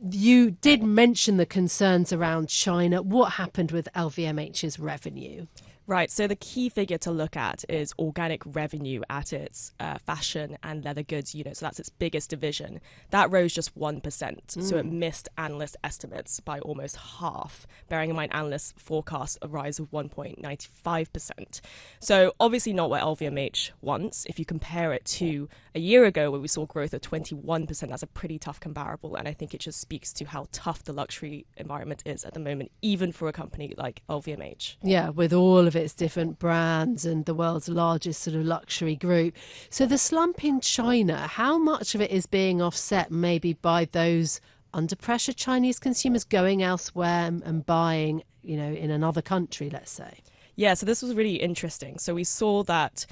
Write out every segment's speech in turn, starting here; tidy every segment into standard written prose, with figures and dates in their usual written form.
You did mention the concerns around China. What happened with LVMH's revenue? Right, so the key figure to look at is organic revenue at its fashion and leather goods unit. So that's its biggest division. That rose just 1%. So it missed analyst estimates by almost half, bearing in mind analysts forecast a rise of 1.95%. So obviously not what LVMH wants. If you compare it to a year ago where we saw growth of 21%, that's a pretty tough comparable. And I think it just speaks to how tough the luxury environment is at the moment, even for a company like LVMH. Yeah, with all of its different brands and the world's largest sort of luxury group. So the slump in China, how much of it is being offset maybe by those under pressure Chinese consumers going elsewhere and buying, in another country, let's say? Yeah, so this was really interesting. So we saw that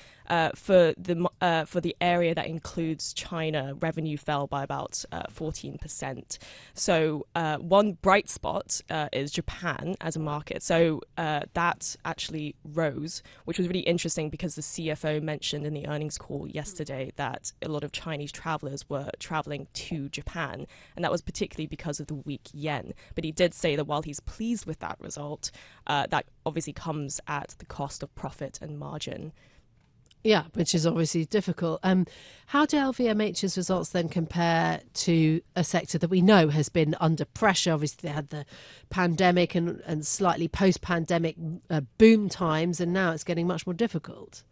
for the area that includes China, revenue fell by about 14%. So one bright spot is Japan as a market. So that actually rose, which was really interesting because the CFO mentioned in the earnings call yesterday that a lot of Chinese travelers were traveling to Japan, and that was particularly because of the weak yen. But he did say that while he's pleased with that result, that obviously comes at the cost of profit and margin. Yeah, which is obviously difficult. How do LVMH's results then compare to a sector that we know has been under pressure? Obviously, they had the pandemic and slightly post-pandemic boom times, and now it's getting much more difficult.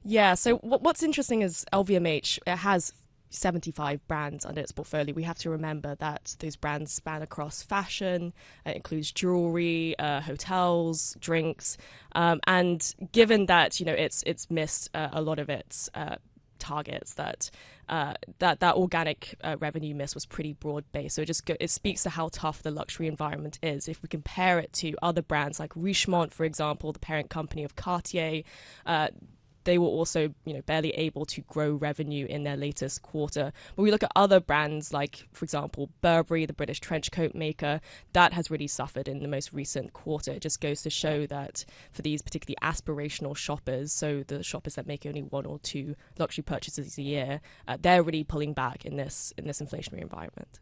Yeah, so what's interesting is LVMH, it has 75 brands under its portfolio. We have to remember that those brands span across fashion, it includes jewelry, hotels, drinks, and given that it's missed a lot of its targets, that organic revenue miss was pretty broad based. So it speaks to how tough the luxury environment is. If we compare it to other brands like Richemont, for example, the parent company of Cartier, they were also, barely able to grow revenue in their latest quarter. But we look at other brands like, for example, Burberry, the British trench coat maker, that has really suffered in the most recent quarter. It just goes to show that for these particularly aspirational shoppers, so the shoppers that make only one or two luxury purchases a year, they're really pulling back in this inflationary environment.